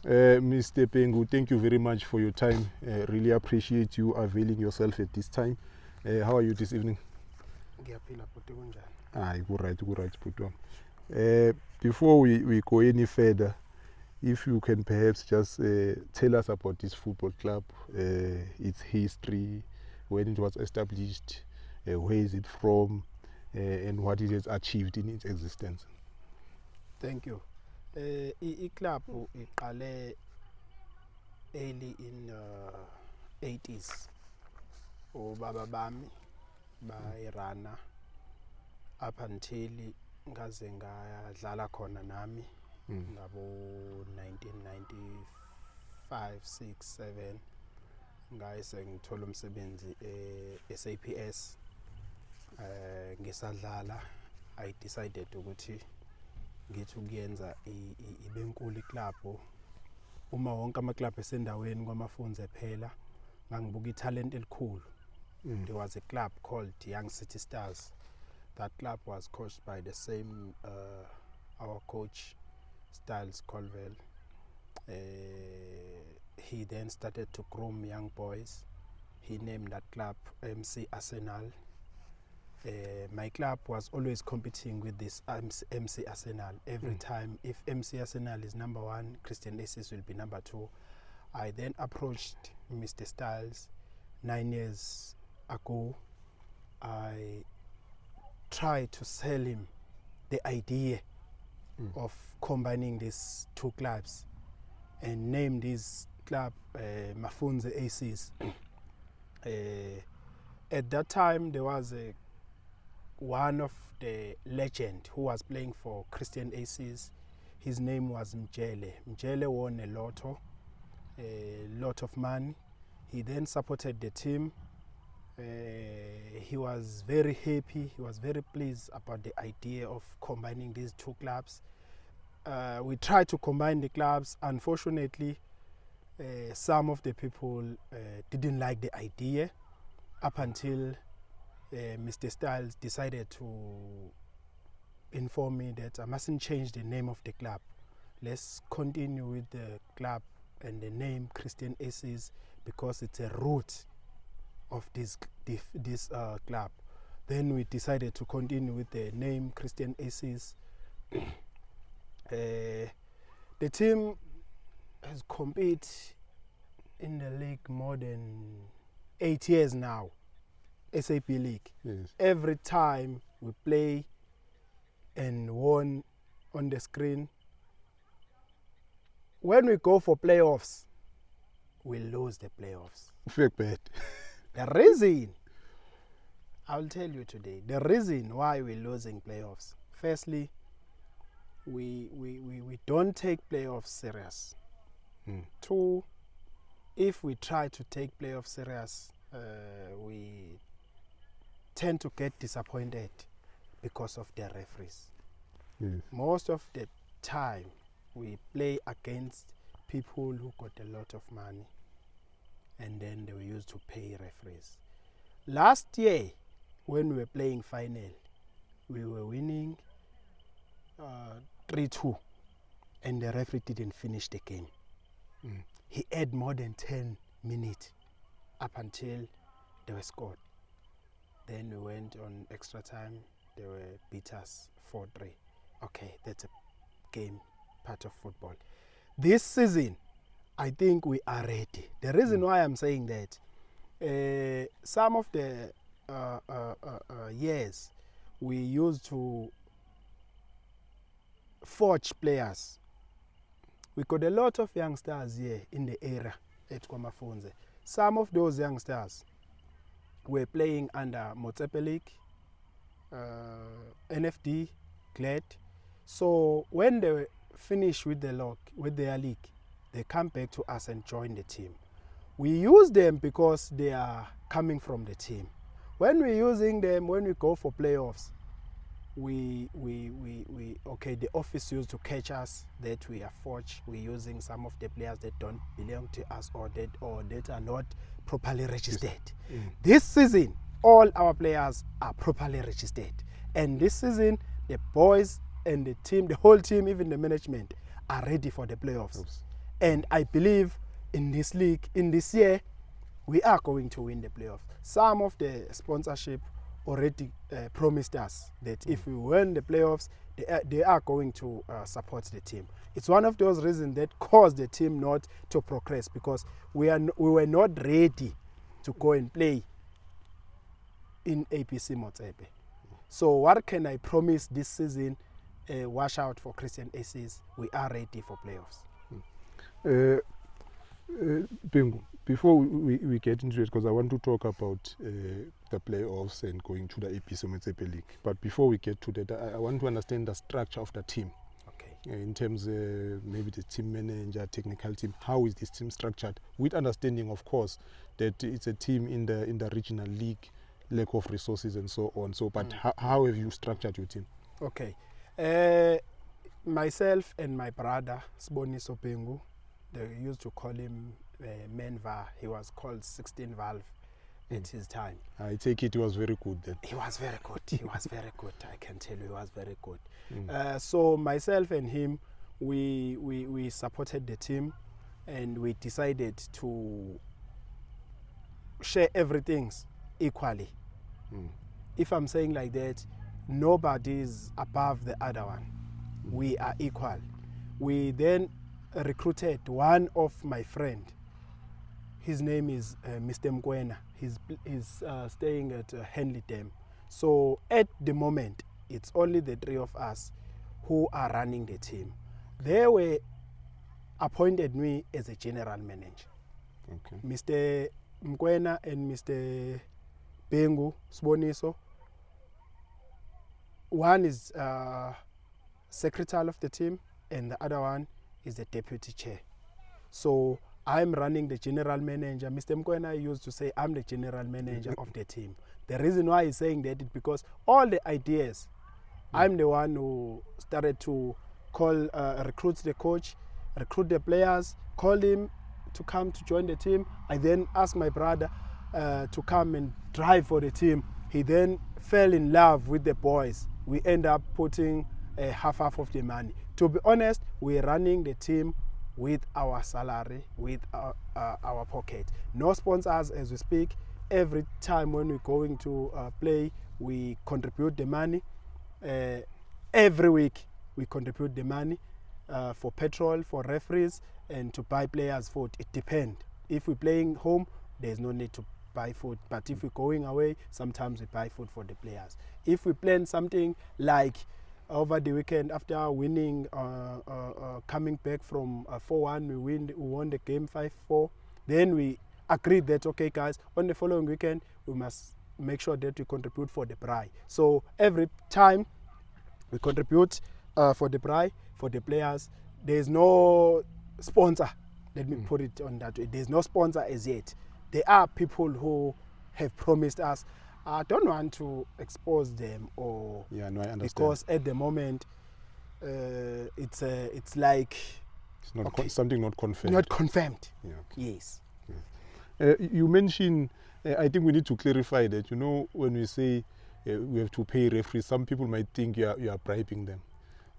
Mr. Bhengu, thank you very much for your time. Really appreciate you availing yourself at this time. How are you this evening? Good, right. Before we go any further, if you can perhaps just tell us about this football club, its history, when it was established, where is it from, and what it has achieved in its existence. Thank you. I-club iqale early in 80s. Ubaba bami bayirana up until ngaze ngadlala khona nami ngabo 1995, 6, 7 ngayise ngithola umsebenzi SAPS. Ngisadlala I decided ukuthi ngithi ukuyenza ibenkulu iklabhu uma wonke amaklabhu esendaweni kwamafunze phela ngangibuka italent elikhulu. There was a club called Young City Stars. That club was coached by the same our coach Styles Colville. He then started to groom young boys. He named that club MC Arsenal. My club was always competing with this MC Arsenal. Every time, if MC Arsenal is number 1, Christian Aces will be number 2. I then approached Mr. Styles 9 years ago. I tried to sell him the idea of combining these two clubs and name this club Mafunze Aces. At that time, there was one of the legend who was playing for Christian Aces. His name was Mjele. Mjele won a lot of money. He then supported the team. He was very happy. He was very pleased about the idea of combining these two clubs. We tried to combine the clubs. Unfortunately, some of the people didn't like the idea up until Mr. Styles decided to inform me that I mustn't change the name of the club. Let's continue with the club and the name Christian Aces because it's a root of this club. Then we decided to continue with the name Christian Aces. The team has competed in the league more than 8 years now. SAP League. Yes. Every time we play and won on the screen, when we go for playoffs, we lose the playoffs. Fake bad. The reason, I'll tell you today, the reason why we're losing playoffs. Firstly, we don't take playoffs serious. 2, if we try to take playoffs serious, we tend to get disappointed because of the referees. Yes. Most of the time, we play against people who got a lot of money and then they were used to pay referees. Last year, when we were playing final, we were winning 3-2 and the referee didn't finish the game. He had more than 10 minutes up until they were scored. Then we went on extra time. They were beat us 4-3. Okay, that's a game, part of football. This season, I think we are ready. The reason why I'm saying that, some of the years we used to forge players. We got a lot of youngsters here in the area at Kwamafunze. Some of those youngsters were playing under Motsepe League, NFD, Glad. So when they finish with their league, they come back to us and join the team. We use them because they are coming from the team. When we're using them, when we go for playoffs, the office used to catch us that we are forged. We're using some of the players that don't belong to us or that are not properly registered. This season, all our players are properly registered. And this season, the boys and the team, the whole team, even the management, are ready for the playoffs. And I believe in this league, in this year, we are going to win the playoffs. Some of the sponsorship already promised us that if we win the playoffs, they are going to support the team. It's one of those reasons that caused the team not to progress, because we were not ready to go and play in APC Motsepe. So what can I promise this season? Watch out for Christian Aces. We are ready for playoffs. Bhengu, before we get into it, because I want to talk about the playoffs and going to the APC Motsepe League. But before we get to that, I want to understand the structure of the team. Okay. In terms maybe the team manager, technical team. How is this team structured? With understanding, of course, that it's a team in the regional league, lack of resources and so on. So, but how have you structured your team? Okay. Myself and my brother, Sboniso Bhengu, they used to call him Menva. He was called 16 Valve at his time. I take it he was very good then. He was very good. He was very good. I can tell you he was very good. So myself and him, we supported the team, and we decided to share everything equally. If I'm saying like that, nobody is above the other one. We are equal. We then recruited one of my friend. His name is Mr. Mkwena. He's staying at Henley Dam. So at the moment, it's only the three of us who are running the team. They were appointed me as a general manager. Okay. Mr. Mkwena and Mr. Bhengu, Sboniso. One is secretary of the team, and the other one is the deputy chair. So I'm running the general manager. Mr. Mkwena used to say I'm the general manager of the team. The reason why he's saying that is because all the ideas, I'm the one who started to call, recruit the coach, recruit the players, call him to come to join the team. I then asked my brother to come and drive for the team. He then fell in love with the boys. We end up putting half of the money. To be honest, we're running the team with our salary, with our pocket. No sponsors as we speak. Every time when we're going to play, we contribute the money. Every week we contribute the money for petrol, for referees, and to buy players' food. It depends. If we're playing home, there's no need to buy food. But if we're going away, sometimes we buy food for the players. If we plan something like over the weekend after winning, coming back from 4-1, we won the game 5-4, then we agreed that, okay guys, on the following weekend, we must make sure that we contribute for the prize. So every time we contribute for the prize, for the players, there's no sponsor. Let me put it on that way. There's no sponsor as yet. There are people who have promised us. I don't want to expose them, or I understand. Because at the moment it's like it's not something not confirmed. Not confirmed. Yeah, okay. Yes. You mentioned, I think we need to clarify that, when we say we have to pay referees, some people might think you are bribing them.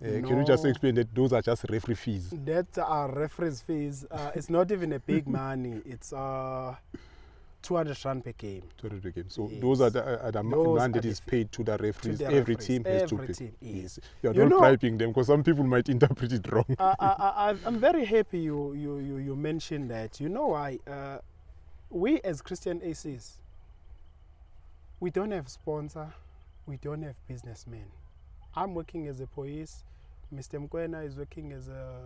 No. Can you just explain that those are just referee fees? That are referees fees. It's not even a big money. It's 200 rand per game. 200 per game. So yes. Those are the amount that is paid to the referees. Every team has to pay. Team, yes. You are not bribing them, because some people might interpret it wrong. I'm very happy you mentioned that. You know why? We as Christian ACs, we don't have sponsor, we don't have businessmen. I'm working as a police. Mr. Mkwena is working as a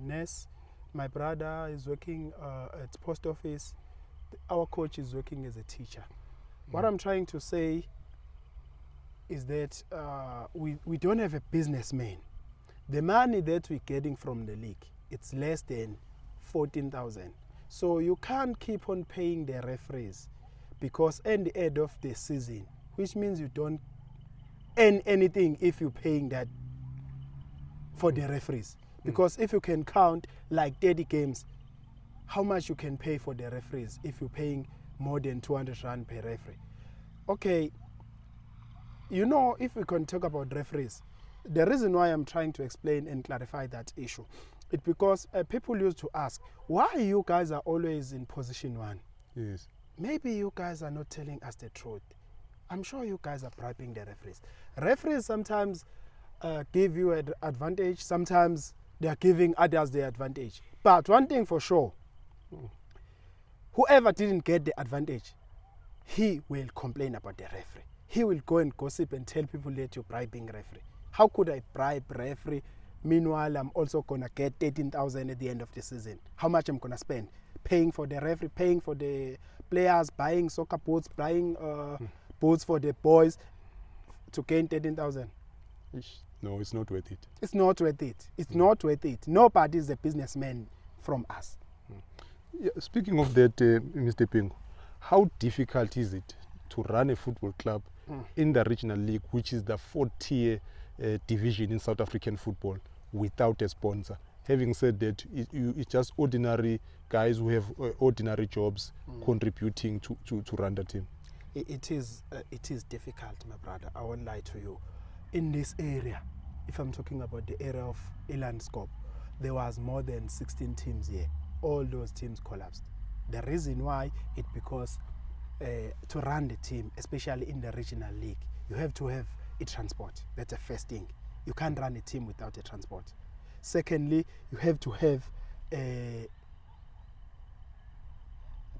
nurse. My brother is working at post office. Our coach is working as a teacher. What I'm trying to say is that we don't have a businessman. The money that we're getting from the league, it's less than 14,000. So you can't keep on paying the referees, because at the end of the season, which means you don't earn anything if you're paying that for the referees. Because if you can count like 30 games, how much you can pay for the referees if you're paying more than 200 rand per referee? Okay, if we can talk about referees, the reason why I'm trying to explain and clarify that issue It's because people used to ask, why you guys are always in position 1? Yes. Maybe you guys are not telling us the truth. I'm sure you guys are bribing the referees. Referees sometimes give you an advantage. Sometimes they are giving others the advantage. But one thing for sure, whoever didn't get the advantage, he will complain about the referee. He will go and gossip and tell people that you're bribing referee. How could I bribe referee? Meanwhile, I'm also going to get 13,000 at the end of the season. How much I'm going to spend? Paying for the referee, paying for the players, buying soccer boots, buying boots for the boys to gain 13,000. No, it's not worth it. It's not worth it. It's not worth it. Nobody is a businessman from us. Yeah, speaking of that, Mr. Bhengu, how difficult is it to run a football club in the regional league, which is the 4th-tier division in South African football, without a sponsor? Having said that, it's just ordinary guys who have ordinary jobs contributing to run the team. It is difficult, my brother. I won't lie to you. In this area, if I'm talking about the area of Elandscope, there was more than 16 teams here. All those teams collapsed. The reason why is because to run the team, especially in the regional league, you have to have a transport. That's the first thing. You can't run a team without a transport. Secondly, you have to have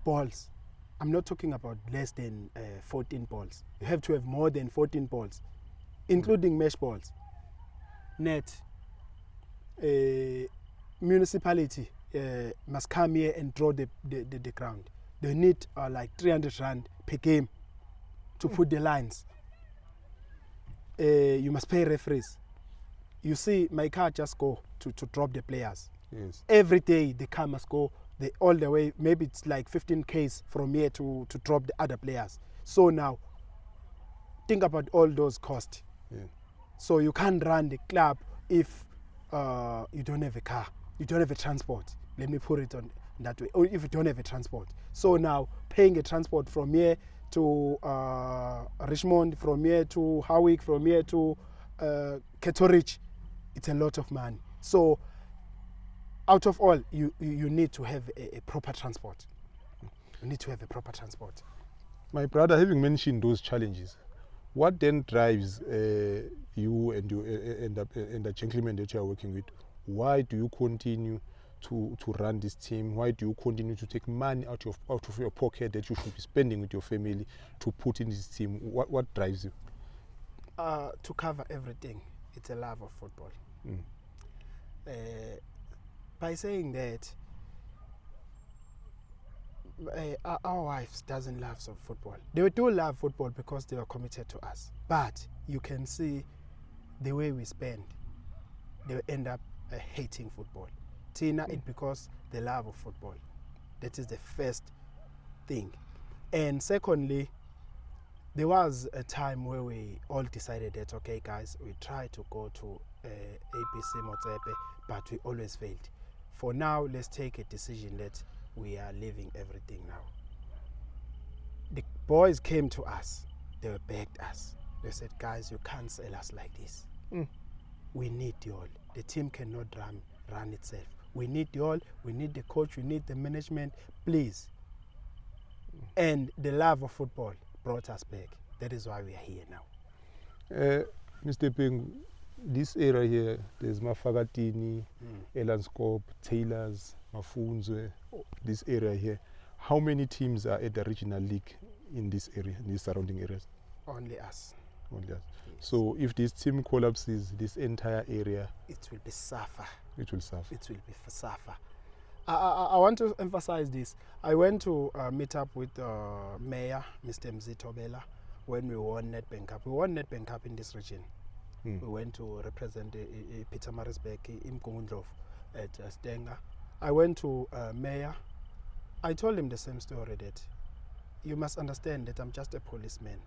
balls. I'm not talking about less than 14 balls. You have to have more than 14 balls, including mesh balls. Net, municipality must come here and draw the ground. They need like 300 rand per game to put the lines. You must pay referees. You see, my car just go to drop the players. Yes. Every day the car must go all the way. Maybe it's like 15 km from here to drop the other players. So now, think about all those costs. Yeah. So you can't run the club if you don't have a car, you don't have a transport. Let me put it on that way. Or if you don't have a transport. So now, paying a transport from here to Richmond, from here to Howick, from here to Ketorich, it's a lot of money. So out of all, you need to have a proper transport. You need to have a proper transport. My brother, having mentioned those challenges, what then drives you and the gentleman that you are working with? Why do you continue to run this team? Why do you continue to take money out of your pocket that you should be spending with your family to put in this team? What drives you? To cover everything, it's a love of football. By saying that, our wives doesn't love football. They do love football because they are committed to us. But you can see the way we spend, they end up hating football. Tina, it's because the love of football. That is the first thing. And secondly, there was a time where we all decided that, okay, guys, we try to go to ABC Motsepe, but we always failed. For now, let's take a decision that we are leaving everything now. The boys came to us. They begged us. They said, guys, you can't sell us like this. We need you all. The team cannot run itself. We need you all. We need the coach. We need the management. Please. And the love of football brought us back. That is why we are here now. Mr. Bhengu, this area here, there's Mafagatini, Elandscope, Taylors, Mafunzwe, this area here. How many teams are at the regional league in this area, in these surrounding areas? Only us. Only us. Yes. So if this team collapses, this entire area, it will be SAFA. It will suffer. It will be for SAFA. I want to emphasize this. I went to meet up with Mayor, Mr. Mzito Bela, when we won Nedbank Cup. We won Nedbank Cup in this region. We went to represent Peter Marisbeck, UMgungundlovu at Stenga. I went to Mayor. I told him the same story, that you must understand that I'm just a policeman.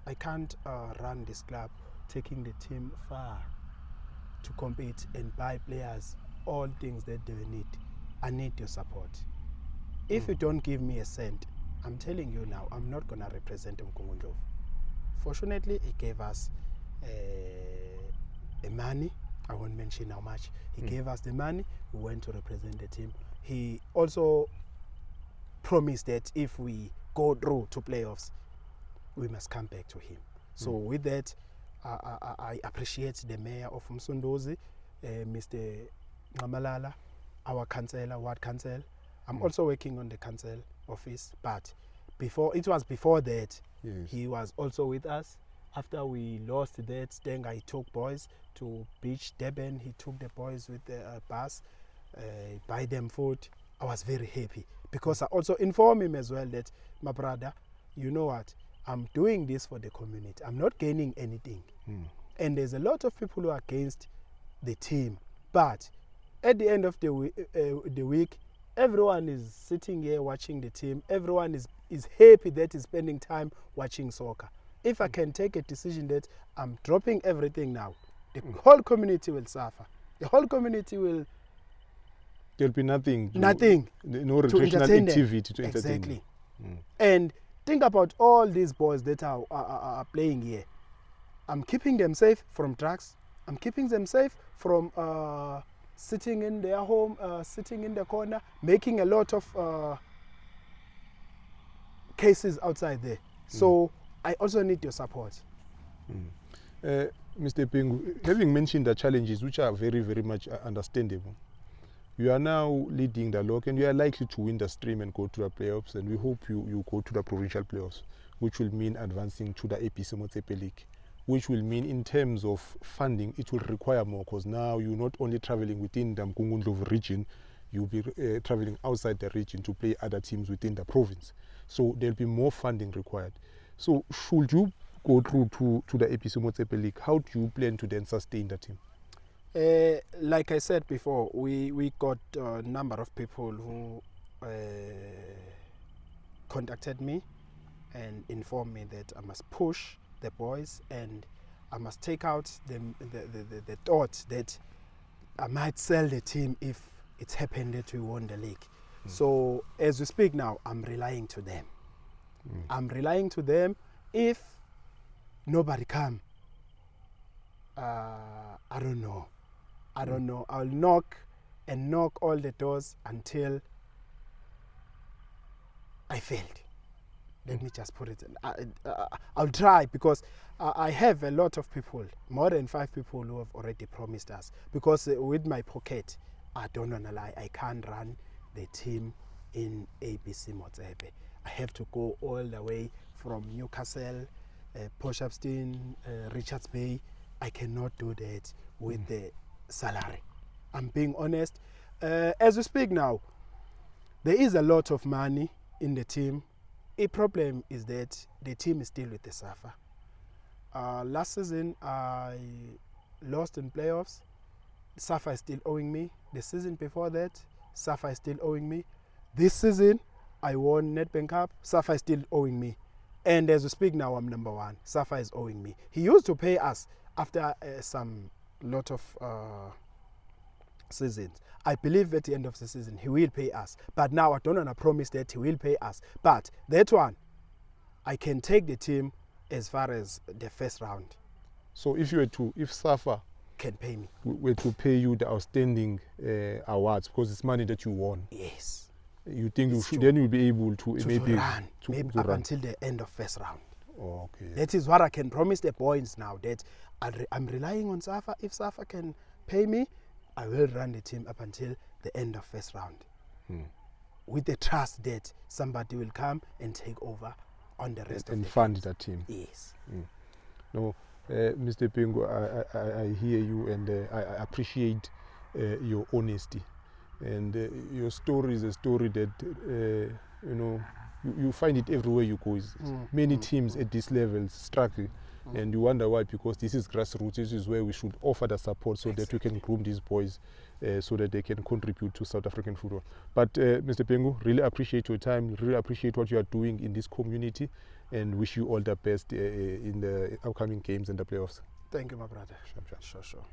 I can't run this club taking the team far to compete and buy players, all things that they need. I need your support. If you don't give me a cent, I'm telling you now, I'm not going to represent UMgungundlovu. Fortunately, he gave us money I won't mention how much. He gave us the money. We went to represent the team. He also promised that if we go through to playoffs, we must come back to him. So with that, I appreciate the mayor of Msunduzi, Mr. Ngamalala, our councillor, ward council. I'm also working on the council office, but before that, Yes. he was also with us. After we lost that, then I took boys to beach Durban. He took the boys with the bus, buy them food. I was very happy because I also informed him as well that, my brother, you know what, I'm doing this for the community. I'm not gaining anything. And there's a lot of people who are against the team. But at the end of the week, everyone is sitting here watching the team. Everyone is happy that he's spending time watching soccer. If I can take a decision that I'm dropping everything now, the whole community will suffer. The whole community will... There'll be nothing. No to recreational entertain them. activity to entertain Exactly. them. And think about all these boys that are playing here. I'm keeping them safe from drugs. I'm keeping them safe from sitting in their home, sitting in the corner, making a lot of cases outside there. So I also need your support. Mr. Bhengu, having mentioned the challenges, which are very, very much understandable, you are now leading the log and you are likely to win the stream and go to the playoffs, and we hope you go to the provincial playoffs, which will mean advancing to the APC Motsepe League, which will mean in terms of funding, it will require more, because now you're not only traveling within the UMgungundlovu region, you'll be traveling outside the region to play other teams within the province. So there'll be more funding required. So should you go through to the APC Motsepe League, how do you plan to then sustain the team? Like I said before, we got a number of people who contacted me and informed me that I must push the boys and I must take out the thought that I might sell the team if it's happened that we won the league. So as we speak now, I'm relying to them. I'm relying to them. If nobody come, I don't know. I'll knock all the doors until I failed. Let me just put it in. I'll try, because I have a lot of people, more than 5 people who have already promised us. Because with my pocket, I don't want to lie, I can't run the team in ABC Motsepe. I have to go all the way from Newcastle, Portshepstone, Richards Bay. I cannot do that with the salary. I'm being honest. As we speak now, there is a lot of money in the team. A problem is that the team is still with the SAFA. Last season, I lost in playoffs. SAFA is still owing me. The season before that, SAFA is still owing me. This season, I won Nedbank Cup. SAFA is still owing me. And as we speak now, I'm number 1. SAFA is owing me. He used to pay us after some lot of seasons. I believe at the end of the season, he will pay us. But now I don't want to promise that he will pay us. But that one, I can take the team as far as the first round. So if SAFA can pay me, were to pay you the outstanding awards, because it's money that you won. Yes. You think then you'll be able to maybe run, up until the end of first round. Oh, okay. That is what I can promise the boys now, that I'm relying on SAFA. If SAFA can pay me, I will run the team up until the end of first round. With the trust that somebody will come and take over on the rest of the and fund the team. Yes. No, Mr. Bhengu, I hear you, and I appreciate your honesty. And your story is a story that, you find it everywhere you go. Many teams at this level struggle, and you wonder why, because this is grassroots. This is where we should offer the support so that we can groom these boys so that they can contribute to South African football. But Mr. Bhengu, really appreciate your time, really appreciate what you are doing in this community, and wish you all the best in the upcoming games and the playoffs. Thank you, my brother. Sure.